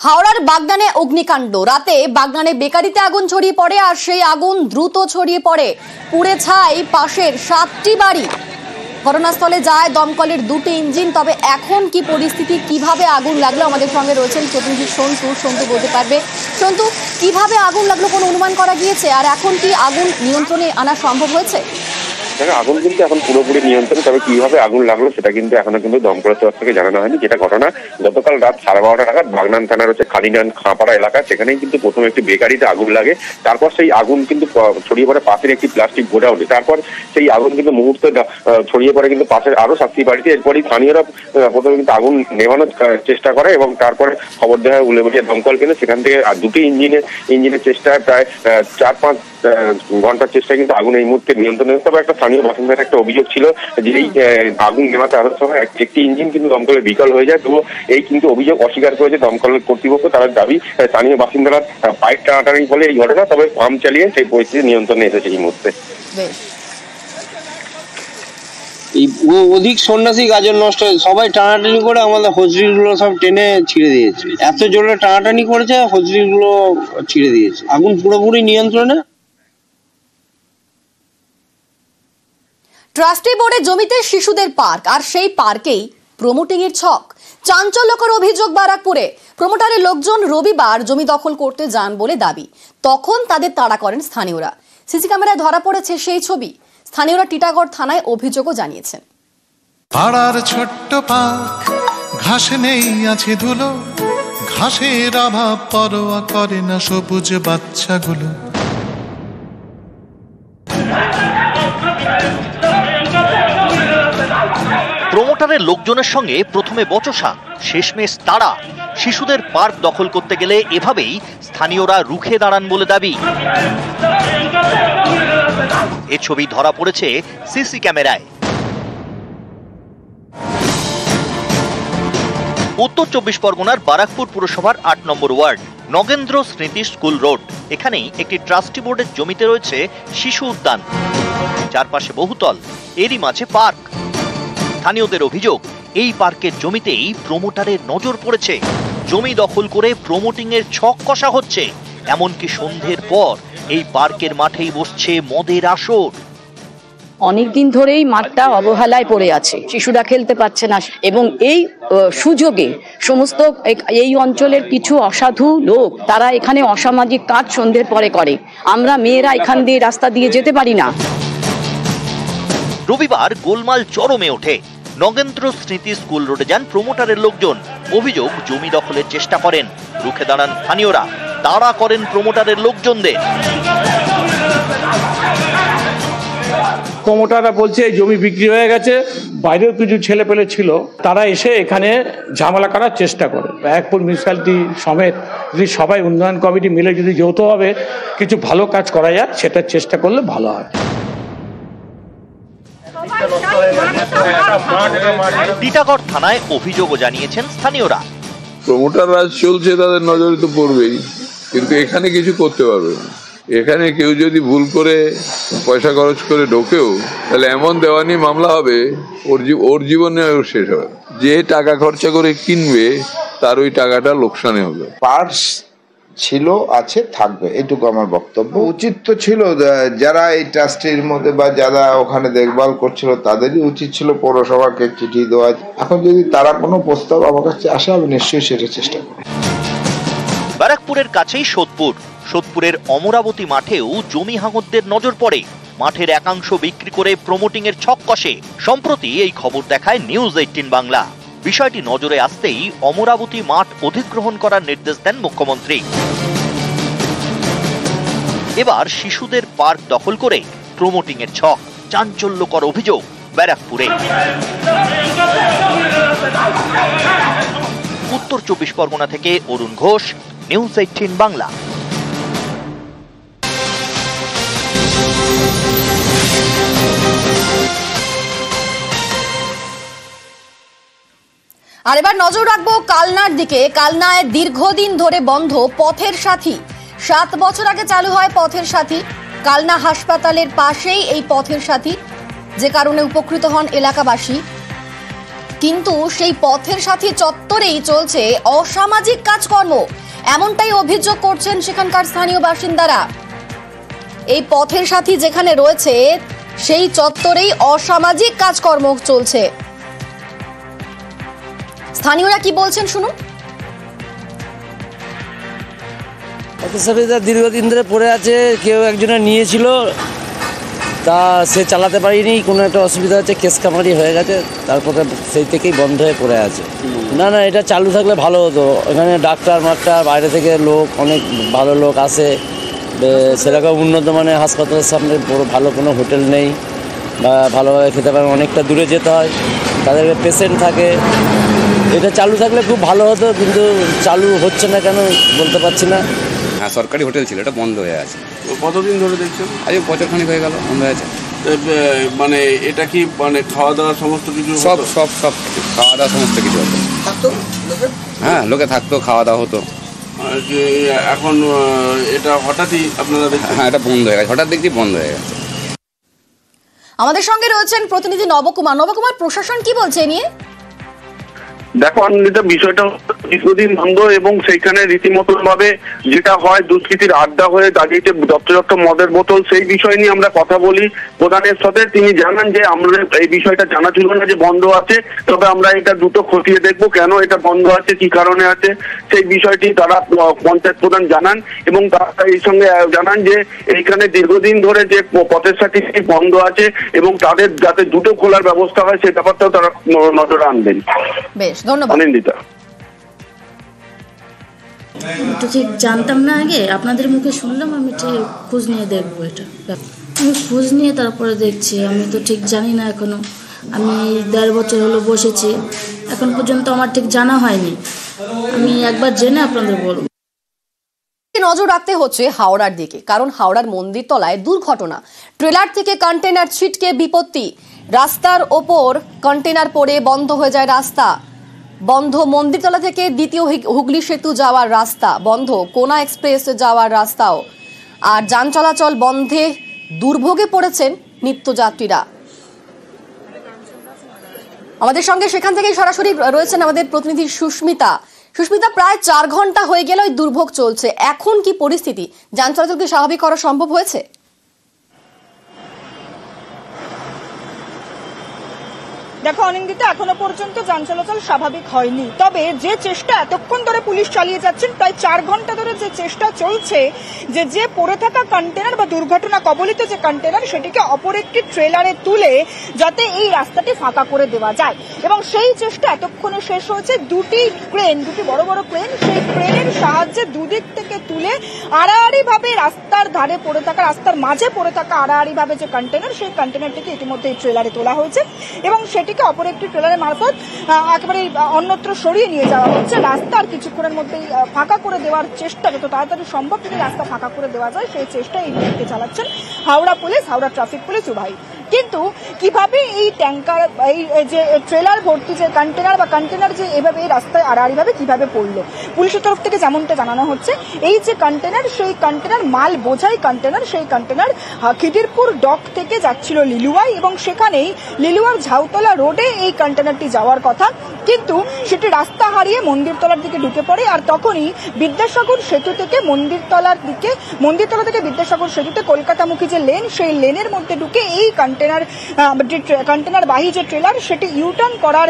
হাওড়ার বাগনানে অগ্নিকাণ্ড। রাতে বাগনানে বেকারিতে আগুন ছড়িয়ে পড়ে, আর সেই আগুন দ্রুত ছড়িয়ে পড়ে পুড়ে ছাই পাশের 7টি বাড়ি। ঘটনাস্থলে যায় দমকলের 2টি ইঞ্জিন। তবে এখন কি পরিস্থিতি, কিভাবে আগুন লাগলো, আমাদের সঙ্গে রয়েছেন প্রতিনিধি সন্তু বলতে পারবে। সন্তু, কিভাবে আগুন লাগলো, কোনো অনুমান করা গিয়েছে? আর এখন কি আগুন নিয়ন্ত্রণে আনা সম্ভব হয়েছে? আগুন কিন্তু এখন পুরোপুরি নিয়ন্ত্রণে, তবে কিভাবে আগুন লাগলো সেটা কিন্তু এখনো কিন্তু দমকলের তরফ থেকে জানানো হয়নি। যেটা ঘটনা, গতকাল রাত 12:30 নাগাদ বাগনান থানার খালিনান খাঁপাড়া এলাকা, সেখানেই কিন্তু প্রথমে একটি বেকারিতে আগুন লাগে। তারপর সেই আগুন কিন্তু ছড়িয়ে পড়ে পাশের একটি প্লাস্টিক গোডাউনে। তারপর সেই আগুন কিন্তু মুহূর্তে ছড়িয়ে পড়ে কিন্তু পাশের আরো 7টি বাড়িতে। এরপরই স্থানীয়রা প্রথমে কিন্তু আগুন নেভানোর চেষ্টা করে এবং তারপরে খবর দেওয়া হয় উলেবেড়িয়া দমকল কেন্দ্রে। সেখান থেকে 2টি ইঞ্জিনের চেষ্টায় প্রায় 4-5 ঘন্টার চেষ্টায় কিন্তু আগুন এই মুহূর্তে নিয়ন্ত্রণে। তবে একটা স্থানীয় বাসিন্দার একটা অভিযোগ ছিল যে এই আগুন নেভাতে আসার সময় একটি ইঞ্জিন কিন্তু দমকলের বিকল হয়ে যায়। তো এই কিন্তু অভিযোগ অস্বীকার করেছে দমকলের কর্তৃপক্ষ। তার দাবি স্থানীয় বাসিন্দারা পাইপ টানাটানি ফলে এই ঘটনা, তবে পাম্প চালিয়ে সেই পরিস্থিতি নিয়ন্ত্রণে এসেছে এই মুহূর্তে। এই অধিক সন্ন্যাসী গাজন নষ্ট, সবাই টানাটানি করে আমাদের হজরিগুলো সব টেনে ছিঁড়ে দিয়েছে। এত জোরে টানাটানি করেছে, হজরিগুলো ছিঁড়ে দিয়েছে। আগুন পুরোপুরি নিয়ন্ত্রণে। ট্রাস্টি বোর্ডের জমিতে শিশুদের পার্ক, আর সেই পার্কেই প্রমোটিং এর ছক। চাঞ্চল্যকর অভিযোগ বারাকপুরে। প্রমোটারের লোকজন রবিবার জমি দখল করতে যান বলে দাবি। তখন তাদের তাড়া করেন স্থানীয়রা। সিসি ক্যামেরায় ধরা পড়েছে সেই ছবি। স্থানীয়রা টিটাগড় থানায় অভিযোগও জানিয়েছেন। পাড়ার ছোট্ট পার্ক, ঘাস নেই আছে ধুলো, ঘাসের অভাব পরোয়া করে না সবুজ বাচ্চাগুলো। প্রমোটারের লোকজনের সঙ্গে প্রথমে বচসা, শেষমেশ তাড়া। শিশুদের পার্ক দখল করতে গেলে এভাবেই স্থানীয়রা রুখে দাঁড়ান বলে দাবি। এ ছবি ধরা পড়েছে সিসি ক্যামেরায়। উত্তর 24 পরগনার বারাকপুর পুরসভার 8 নম্বর ওয়ার্ড, নগেন্দ্র স্মৃতি স্কুল রোড। এখানেই একটি ট্রাস্টি বোর্ডের জমিতে রয়েছে শিশু উদ্যান, চারপাশে বহুতল, এরই মাঝে পার্ক। স্থানীয়দের অভিযোগ, এই পার্কের জমিতেই প্রমোটারের নজর পড়েছে। জমি দখল করে প্রমোটিং এর ছক কষা হচ্ছে। এমনকি সন্ধ্যের পর এই পার্কের মাঠেই বসছে মদের আসর। অনেকদিন ধরেই মাঠটা অবহেলায় পড়ে আছে, শিশুরা খেলতে পারছে না। এবং এই সুযোগে সমস্ত এই অঞ্চলের কিছু অসাধু লোক, তারা এখানে অসামাজিক কাজ সন্ধ্যের পরে করে। আমরা মেয়েরা এখান দিয়ে রাস্তা দিয়ে যেতে পারি না। রবিবার গোলমাল চরমে ওঠে। নগেন্দ্র স্মৃতি স্কুল রোডে যান প্রমোটারের লোকজন। অভিযোগ, জমি দখলের চেষ্টা করেন। রুখে দাঁড়ান স্থানীয়রা, তাড়া করেন প্রমোটারের লোকজনদের। প্রমোটাররা বলছে এই জমি বিক্রি হয়ে গেছে। বাইরেও কিছু ছেলে পেলে ছিল, তারা এসে এখানে ঝামেলা করার চেষ্টা করে। ব্যারাকপুর মিউনিসিপ্যালিটি সমেত যদি সবাই উন্নয়ন কমিটি মিলে যদি যৌথভাবে কিছু ভালো কাজ করা যায়, সেটার চেষ্টা করলে ভালো হয়। টিটাগড় থানায় অভিযোগও জানিয়েছেন স্থানীয়রা। প্রমোটার রাজ চলছে, তাদের নজরে তো পড়বেই, কিন্তু এখানে কিছু করতে পারবে না। এখানে কেউ যদি ভুল করে পয়সা খরচ করে ঢোকেও, তাহলে এমন দেওয়ানি মামলা হবে, ওর জীবনে শেষ হবে। যে টাকা খরচা করে কিনবে তার ওই টাকাটা লোকসানে হবে। পার্স ছিল, আছে, থাকবে, এটুকু আমার বক্তব্য। উচিত তো ছিল যারা এই ট্রাস্টির মধ্যে বা যারা ওখানে দেখভাল করছিল, তাদেরই উচিত ছিল পৌরসভাকে চিঠি দেওয়া। এখন যদি তারা কোনো প্রস্তাব আমার কাছে আসে, আমি নিশ্চয়ই সেটা চেষ্টা করব। ব্যারাকপুরের কাছেই সোদপুরের অমরাবতী মাঠেও জমি হাঙরদের নজর পড়ে। মাঠের একাংশ বিক্রি করে প্রমোটিং এর ছক কষে। সম্প্রতি এই খবর দেখায় নিউজ 18 বাংলা। বিষয়টি নজরে আসতেই অমরাবতী মাঠ অধিগ্রহণ করার নির্দেশ দেন মুখ্যমন্ত্রী। এবার শিশুদের পার্ক দখল করে প্রমোটিং এর ছক। চাঞ্চল্যকর অভিযোগ ব্যারাকপুরে। উত্তর 24 পরগনা থেকে অরুণ ঘোষ, নিউজ 18 বাংলা। আর এবার নজর রাখবো কালনার দিকে। কালনায় দীর্ঘদিন ধরে বন্ধ পথের সাথী। 7 বছর আগে চালু হয় পথের সাথী। কালনা হাসপাতালের পাশেই এই পথের সাথী, যে কারণে উপকৃত হন এলাকাবাসী। কিন্তু সেই পথের সাথী চত্বরেই চলছে অসামাজিক কাজকর্ম, এমনটাই অভিযোগ করছেন সেখানকার স্থানীয় বাসিন্দারা। এই পথের সাথী যেখানে রয়েছে সেই চত্বরেই অসামাজিক কাজকর্ম চলছে। স্থানীয়রা কি বলছেন শুনুন। দীর্ঘদিন ধরে পড়ে আছে, কেউ একজনে নিয়েছিল, তা সে চালাতে পারিনি, কোনো একটা অসুবিধা হচ্ছে, কেস কামারি হয়ে গেছে, তারপরে সেই থেকেই বন্ধ হয়ে পড়ে আছে। না না, এটা চালু থাকলে ভালো হতো। এখানে ডাক্তার বাইরে থেকে লোক, অনেক ভালো লোক আসে, সেরকম উন্নত মানের হাসপাতালের সামনে ভালো কোনো হোটেল নেই বা ভালোভাবে খেতে পারে, অনেকটা দূরে যেতে হয়, তাদের পেশেন্ট থাকে। এটা চালু থাকলে খুব ভালো হতো, কিন্তু চালু হচ্ছে না কেন বলতে পারছি না। হ্যাঁ, সরকারি হোটেল ছিল, এটা বন্ধ হয়ে আছে। কতদিন ধরে দেখছেন? আজ বছরখানিক হয়ে গেল বন্ধ হয়ে আছে। মানে এটা কি মানে খাওয়া দাওয়া সমস্ত কিছু? সব কিছু খাওয়া দাওয়া সমস্ত কিছু হতো। হ্যাঁ, লোকে থাকতো, খাওয়া দাওয়া হতো। এখন এটা হঠাৎই আপনারা দেখছেন? হ্যাঁ, এটা বন্ধ হয়ে গেছে, হঠাৎ দেখছি বন্ধ হয়ে গেছে। আমাদের সঙ্গে রয়েছেন প্রতিনিধি নবকুমার। নবকুমার, প্রশাসন কি বলছে নিয়ে? দেখো আনন্দিতা, বিষয়টা দীর্ঘদিন বন্ধ এবং সেইখানে রীতিমতো ভাবে যেটা হয় দুষ্কৃতির আড্ডা হয়ে দাঁড়িয়েছে যত্র মদের বোতল, সেই বিষয় নিয়ে আমরা কথা বলি প্রধানের সাথে। তিনি জানান যে আমরা এই বিষয়টা জানা ছিল না যে বন্ধ আছে, তবে আমরা এটা দ্রুত খতিয়ে দেখবো কেন এটা বন্ধ আছে, কি কারণে আছে সেই বিষয়টি তারা পঞ্চায়েত প্রধান জানান। এবং তারা এই সঙ্গে জানান যে এইখানে দীর্ঘদিন ধরে যে পথের সাথী বন্ধ আছে এবং তাদের যাতে দ্রুত খোলার ব্যবস্থা হয় সেই ব্যাপারটাও তারা নজরে আনবেন। বেশ, ধন্যবাদ আনন্দিতা। তো ঠিক জানতাম না, আগে আপনাদের মুখে শুনলাম, আমি ঠিক খোঁজ নিয়ে দেখবো। এটা আমি খোঁজ নিয়ে তারপরে দেখছি, আমি তো ঠিক জানি না এখনো। আমি 1.5 বছর হলো বসেছি, এখন পর্যন্ত আমার ঠিক জানা হয়নি। আমি একবার জেনে আপনাদের বলবো। নজর রাখতে হচ্ছে হাওড়ার দিকে, কারণ হাওড়ার মন্দির তলায় দুর্ঘটনা। ট্রেলার থেকে কন্টেনার ছিটকে বিপত্তি, রাস্তার ওপর কন্টেনার পড়ে বন্ধ হয়ে যায় রাস্তা। বন্ধ মন্দিরতলা থেকে দ্বিতীয় হুগলি সেতু যাওয়ার রাস্তা বন্ধ, কোনা এক্সপ্রেস যাওয়ার রাস্তাও। আর যান চলাচল বন্ধে দুর্ভোগে পড়েছেন নিত্যযাত্রীরা। আমাদের সঙ্গে সেখান থেকেই সরাসরি রয়েছেন আমাদের প্রতিনিধি সুস্মিতা। সুস্মিতা, প্রায় 4 ঘন্টা হয়ে গেল এই দুর্ভোগ চলছে, এখন কি পরিস্থিতি? যান চলাচল কি স্বাভাবিক করা সম্ভব হয়েছে? দেখো অনিন্দিতা, এখনো পর্যন্ত যান চলাচল স্বাভাবিক হয়নি, তবে যে চেষ্টা এতক্ষণ ধরে পুলিশ চালিয়ে যাচ্ছেন, প্রায় 4 ঘন্টা ধরে যে চেষ্টা চলছে যে পড়ে থাকা কন্টেনার বা দুর্ঘটনা কবলিত যে কন্টেনার সেটিকে অপর একটি ট্রেলারে তুলে যাতে এই রাস্তাটি ফাঁকা করে দেওয়া যায়, এবং সেই চেষ্টা এতক্ষণে শেষ হয়েছে। দুটি বড় বড় ক্রেন, সেই ক্রেনের সাহায্যে দুদিক থেকে তুলে আড়াআড়ি ভাবে রাস্তার ধারে পড়ে থাকা, রাস্তার মাঝে পড়ে থাকা আড়াআড়ি ভাবে যে কন্টেনার, সেই কন্টেনারটিকে ইতিমধ্যে এই ট্রেলারে তোলা হয়েছে এবং সেটিকে অপর একটি ট্রেলারের মারফত একেবারে অন্যত্র সরিয়ে নিয়ে যাওয়া হচ্ছে। রাস্তার কিছুক্ষণের মধ্যেই ফাঁকা করে দেওয়ার চেষ্টা, যত তাড়াতাড়ি সম্ভব যদি রাস্তা ফাঁকা করে দেওয়া যায় সেই চেষ্টা এই মুহূর্তে চালাচ্ছেন Howrah police, Howrah traffic police উভয়। কিন্তু কিভাবে এই ট্যাঙ্কার, এই যে ট্রেলার ভর্তি যে কন্টেনার যে এভাবে এই রাস্তায় আড়াআড়ি ভাবে কিভাবে পড়লো, পুলিশের তরফ থেকে যেমনটা জানানো হচ্ছে, এই যে কন্টেনার, সেই কন্টেনার মাল বোঝাই কন্টেনার, সেই কন্টেনার খিদিরপুর ডক থেকে যাচ্ছিল লিলুয়ায় এবং সেখানেই লিলুয়ার ঝাউতলা রোডে এই কন্টেনারটি যাওয়ার কথা, কিন্তু সেটি রাস্তা হারিয়ে মন্দিরতলার দিকে ঢুকে পড়ে। আর তখনই বিদ্যাসাগর সেতু থেকে মন্দিরতলা থেকে বিদ্যাসাগর সেতুতে কলকাতামুখী যে লেন, সেই লেনের মধ্যে ঢুকে এই কন্টেনার বাহী যে ট্রেলার সেটি ইউটার্ন করার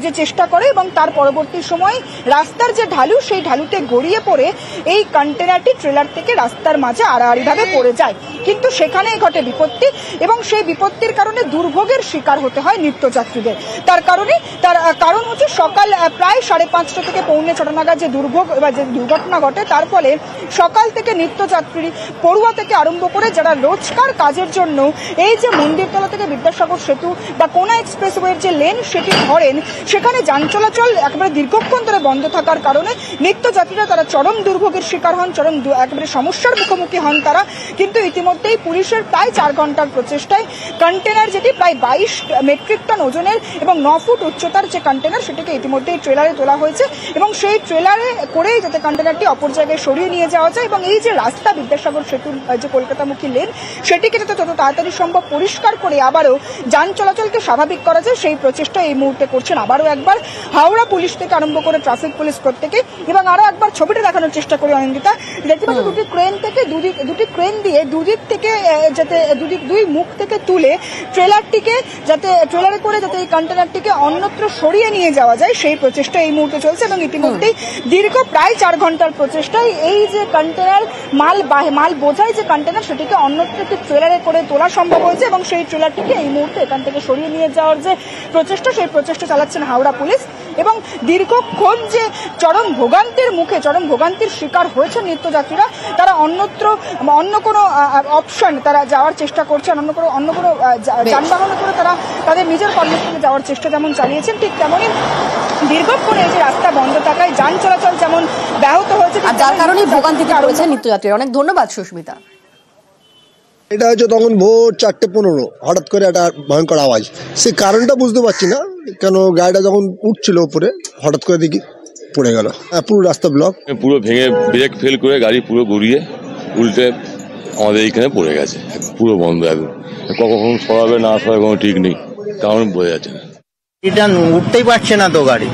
যে চেষ্টা করে এবং তার পরবর্তী সময় রাস্তার যে ঢালু, সেই ঢালুতে গড়িয়ে পড়ে এই কন্টেনারটি ট্রেলার থেকে রাস্তার মাঝে আড়াআড়ি ভাবে পড়ে যায়। কিন্তু সেখানেই ঘটে বিপত্তি এবং সেই বিপত্তির কারণে দুর্ভোগের শিকার হতে হয় নিত্যযাত্রীদের। তার কারণ হচ্ছে সকাল প্রায় 5:30 থেকে 6:45 নাগাদ যে দুর্ভোগ বা যে দুর্ঘটনা ঘটে, তার ফলে সকাল থেকে নিত্যযাত্রী পড়ুয়া থেকে আরম্ভ করে যারা রোজকার কাজের জন্য এই যে মন্দিরতলা থেকে বিদ্যাসাগর সেতু বা কোনা এক্সপ্রেসওয়ের যে লেন সেটি ধরেন, সেখানে যান চলাচল একেবারে দীর্ঘক্ষণ ধরে বন্ধ থাকার কারণে নিত্যযাত্রীরা তারা চরম দুর্ভোগের শিকার হন, একেবারে সমস্যার মুখোমুখি হন তারা। কিন্তু ইতিমধ্যেই পুলিশের প্রায় 4 ঘন্টার প্রচেষ্টায় কন্টেনার, যেটি প্রায় 22 মেট্রিক টন ওজনের এবং 9 ফুট উচ্চতার যে কন্টেনার, সেটিকে ইতিমধ্যেই ট্রেলারে তোলা হয়েছে এবং সেই ট্রেলারে করেই যাতে কন্টেনারটি অপর জায়গায় সরিয়ে নিয়ে যাওয়া যায় এবং এই যে রাস্তা বিদ্যাসাগর সেতুর যে কলকাতামুখী লেন, সেটিকে যাতে তত তাড়াতাড়ি সম্ভব পরিষ্কার করে আবারও যান চলাচলকে স্বাভাবিক করা যায় সেই প্রচেষ্টা এই মুহূর্তে করছেন আবারও একবার হাওড়া পুলিশ থেকে আরম্ভ করে ট্রাফিক পুলিশ প্রত্যেকে। এবং আরো একবার ছবিটা দেখানোর চেষ্টা করি অনিন্দিতা, দেখতে পাচ্ছি দুটি ক্রেন থেকে দুটি ক্রেন দিয়ে দুদিক থেকে যাতে দুই মুখ থেকে তুলে ট্রেলারটিকে যাতে ট্রেলারে করে যাতে এই কন্টেনারটিকে অন্যত্র সরিয়ে নিয়ে যাওয়া যায় সেই প্রচেষ্টা এই মুহূর্তে চলছে। এবং ইতিমধ্যেই দীর্ঘ প্রায় 4 ঘন্টার প্রচেষ্টায় এই যে কন্টেনার মাল বোঝাই যে কন্টেনার সেটিকে অন্যত্র একটি ট্রেলারে করে তোলা সম্ভব হয়েছে এবং সেই ট্রেলারটিকে এই মুহূর্তে এখান থেকে সরিয়ে নিয়ে যাওয়ার যে প্রচেষ্টা সেই প্রচেষ্টা চালাচ্ছেন হাওড়া পুলিশ। এবং দীর্ঘক্ষণ যে চরম ভোগান্তির শিকার হয়েছে নিত্যযাত্রীরা, তারা অন্যত্র অন্য কোনো অপশন তারা যাওয়ার চেষ্টা করছেন, অন্য কোনো যানবাহনে করে তারা তাদের নিজের কর্মস্থলে যাওয়ার চেষ্টা যেমন চালিয়েছেন, ঠিক তেমনই দীর্ঘক্ষণ এই যে রাস্তা বন্ধ থাকায় যান চলাচল যেমন ব্যাহত হয়েছে আর যার কারণে ভোগান্তিতে পড়েছে নিত্যযাত্রীরা। অনেক ধন্যবাদ সুস্মিতা। এটা হচ্ছে তখন ভোর 4:15 হঠাৎ করে একটা ভয়ঙ্কর আওয়াজ, সে কারণটা বুঝতে পারছি না কেন। গাড়িটা যখন উঠছিল উপরে হঠাৎ করে দেখি পড়ে গেল, পুরো রাস্তা ব্লক, পুরো ভেঙে ব্রেক ফেল করে গাড়ি পুরো গড়িয়ে উল্টে আমাদের এইখানে পড়ে গেছে, পুরো বন্ধ। একদম কখন সরাবে না সরাবে কোনো ঠিক নেই, কারণ বোঝা যাচ্ছে না। এটা উঠতেই পারছে না তো, গাড়ি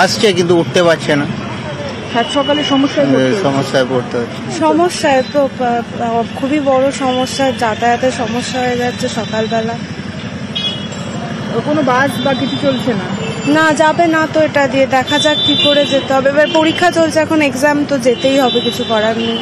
আসছে কিন্তু উঠতে পারছে না, সকালে সমস্যায় পড়তে হচ্ছে। সমস্যায় তো খুবই বড় সমস্যা, যাতায়াতের সমস্যা হয়ে যাচ্ছে সকালবেলা। কোনো বাস বা কিছু চলছে না? না, যাবে না তো, এটা দিয়ে দেখা যাক কি করে যেতে হবে। এবার পরীক্ষা চলছে এখন, এক্সাম তো যেতেই হবে, কিছু করার নেই।